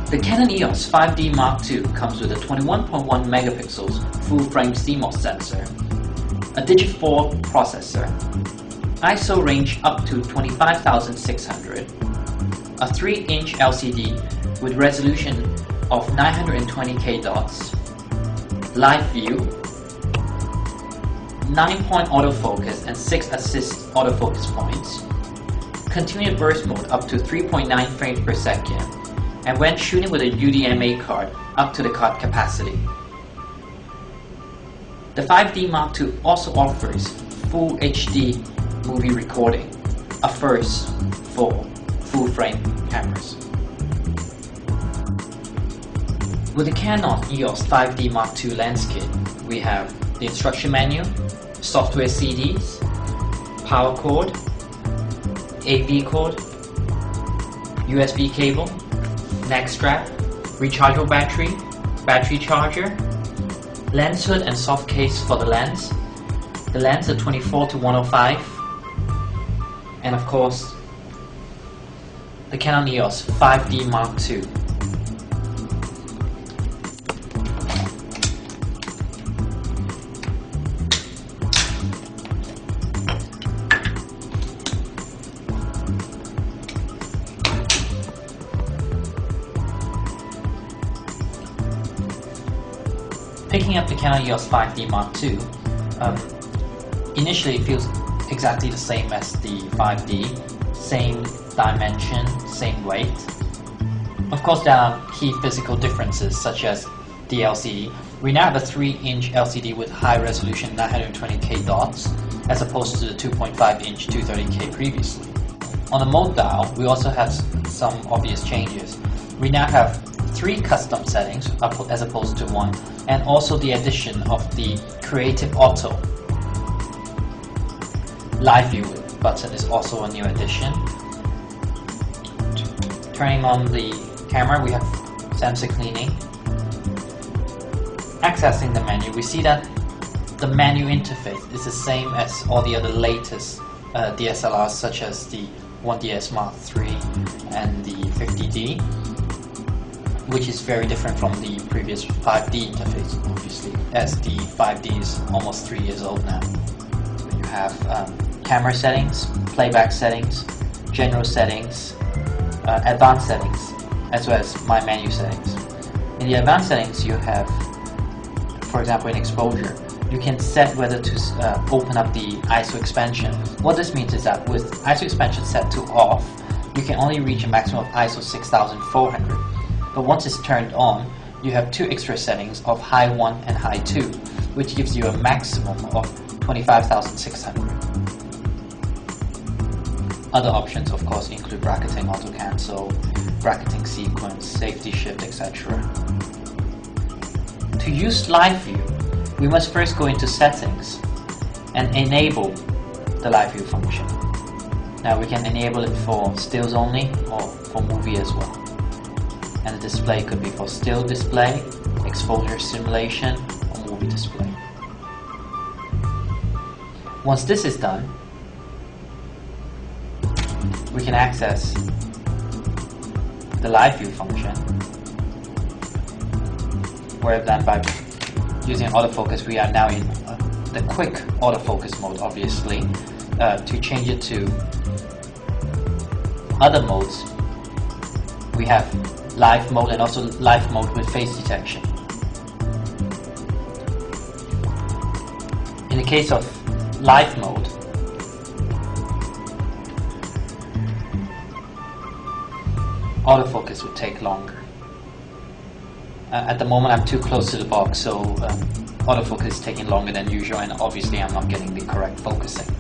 The Canon EOS 5D Mark II comes with a 21.1 megapixels full-frame CMOS sensor, a Digi4 processor, ISO range up to 25,600, a 3-inch LCD with resolution of 920K dots, live view, 9-point autofocus and 6 assist autofocus points, continuous burst mode up to 3.9 frames per second, and when shooting with a UDMA card up to the card capacity. The 5D Mark II also offers Full HD movie recording, a first for full-frame cameras. With the Canon EOS 5D Mark II lens kit, we have the instruction manual, software CDs, power cord, AV cord, USB cable, neck strap, rechargeable battery, battery charger, lens hood and soft case for the lens at 24-105, and of course the Canon EOS 5D Mark II. Picking up the Canon EOS 5D Mark II, initially it feels exactly the same as the 5D, same dimension, same weight. Of course there are key physical differences such as the LCD. We now have a 3-inch LCD with high resolution 920K dots as opposed to the 2.5-inch 230K previously. On the mode dial we also have some obvious changes. We now have 3 custom settings as opposed to 1, and also the addition of the Creative Auto Live View button is also a new addition. Turning on the camera, we have sensor cleaning. Accessing the menu, we see that the menu interface is the same as all the other latest DSLRs such as the 1DS Mark III and the 50D, which is very different from the previous 5D interface, obviously, as the 5D is almost 3 years old now. You have camera settings, playback settings, general settings, advanced settings, as well as my menu settings. In the advanced settings you have, for example, in exposure, you can set whether to open up the ISO expansion. What this means is that with ISO expansion set to off, you can only reach a maximum of ISO 6400. But once it's turned on, you have 2 extra settings of high 1 and high 2, which gives you a maximum of 25,600. Other options of course include bracketing auto cancel, bracketing sequence, safety shift, etc. To use live view, we must first go into settings and enable the live view function. Now we can enable it for stills only or for movie as well. And the display could be for still display, exposure simulation, or movie display. Once this is done, we can access the live view function, where then by using autofocus we are now in the quick autofocus mode, obviously. To change it to other modes, we have live mode and also live mode with face detection. In the case of live mode, autofocus would take longer. At the moment I'm too close to the box, so autofocus is taking longer than usual, and obviously I'm not getting the correct focusing.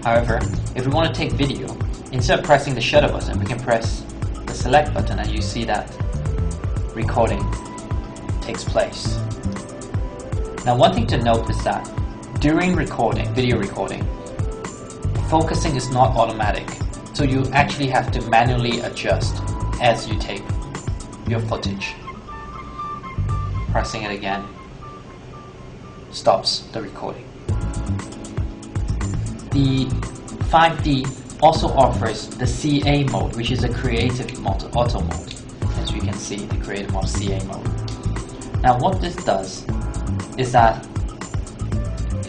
However, if we want to take video, instead of pressing the shutter button, we can press the select button and you see that recording takes place. Now one thing to note is that during recording, video recording, focusing is not automatic, so you actually have to manually adjust as you take your footage. Pressing it again stops the recording. The 5D also offers the CA mode, which is a creative mode, auto mode. As you can see, the creative mode, CA mode. Now what this does is that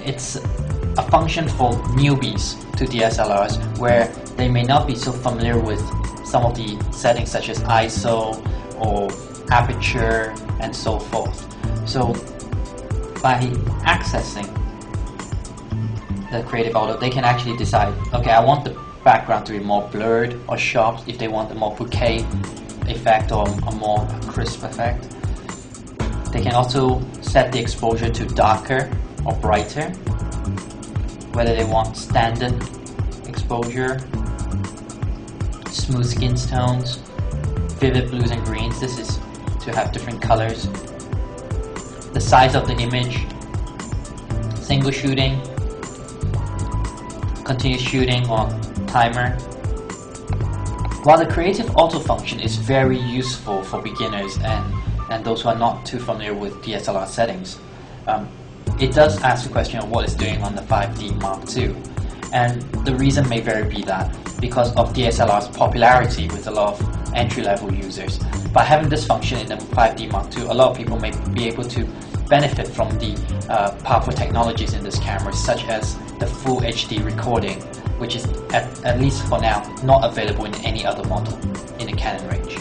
it's a function for newbies to DSLRs where they may not be so familiar with some of the settings such as ISO or aperture and so forth. So by accessing the Creative Auto, they can actually decide, okay, I want the background to be more blurred or sharp, if they want a more bokeh effect or a more crisp effect. They can also set the exposure to darker or brighter, whether they want standard exposure, smooth skin tones, vivid blues and greens. This is to have different colors. The size of the image, single shooting, continuous shooting or timer. While the Creative Auto function is very useful for beginners and those who are not too familiar with DSLR settings, it does ask the question of what it's doing on the 5D Mark II. And the reason may very be that because of DSLR's popularity with a lot of entry-level users. By having this function in the 5D Mark II, a lot of people may be able to benefit from the powerful technologies in this camera, such as the full HD recording, which is, at least for now, not available in any other model in the Canon range.